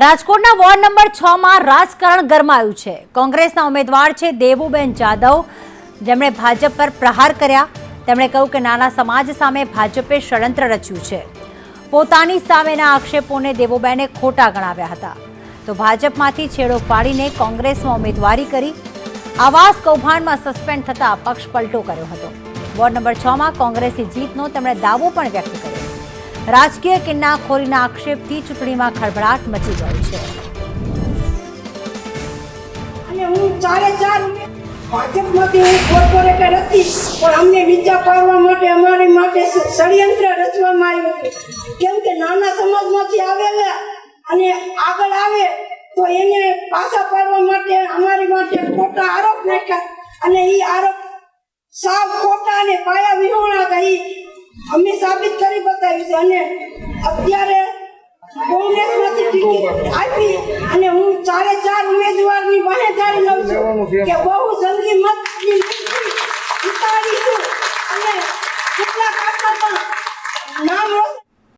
રાજકોટના ward number 6 માં રાજકારણ ગરમાયું છે। કોંગ્રેસના ઉમેદવાર છે દેવુબેન જાદવ, જેમણે ભાજપ પર પ્રહાર કર્યા। તેમણે કહ્યું કે નાના સમાજ સામે ભાજપે ષડયંત્ર રચ્યું છે। પોતાની સામેના આક્ષેપોને દેવુબેને ખોટા ગણાવ્યા હતા, તો ભાજપમાંથી છેડો પાડીને કોંગ્રેસમાં ઉમેદવારી કરી। આવાસ કૌભાંડમાં સસ્પેન્ડ થતા પક્ષ પલટો કર્યો હતો। વોર્ડ નંબર 6 માં કોંગ્રેસની જીતનો તેમણે દાવો પણ વ્યક્ત કર્યો। રાજકીય કિન્નાખોરીના આક્ષેપથી ચૂંટણીમાં ખળભળાટ મચી ગયો છે। અને હું ચારે ચાર ભાજપમાંથી કોર્પોરેટર હતી, પણ અમને નીચા પાડવા માટે અમારી માટે ષડયંત્ર રચવામાં આવ્યું હતું। કેમ કે નાના સમાજમાંથી આવેલા અને આગળ આવે તો એને પાછા પાડવા માટે અમારી માટે ખોટા આરોપ નાખ્યા અને એ આરોપ સાવ ખોટા અને પાયા વિહોણા હતા। એ અમે સાબિત કરી બતાવી છે અને અત્યારે કોંગ્રેસમાંથી ટિકિટ આપી અને હું ચારે ચાર ઉમેદવારની બાહેધરી લઉં છું કે બહુ જલ્દી મતની જીતાડીશું અને કેટલા કાકા નામ રોશન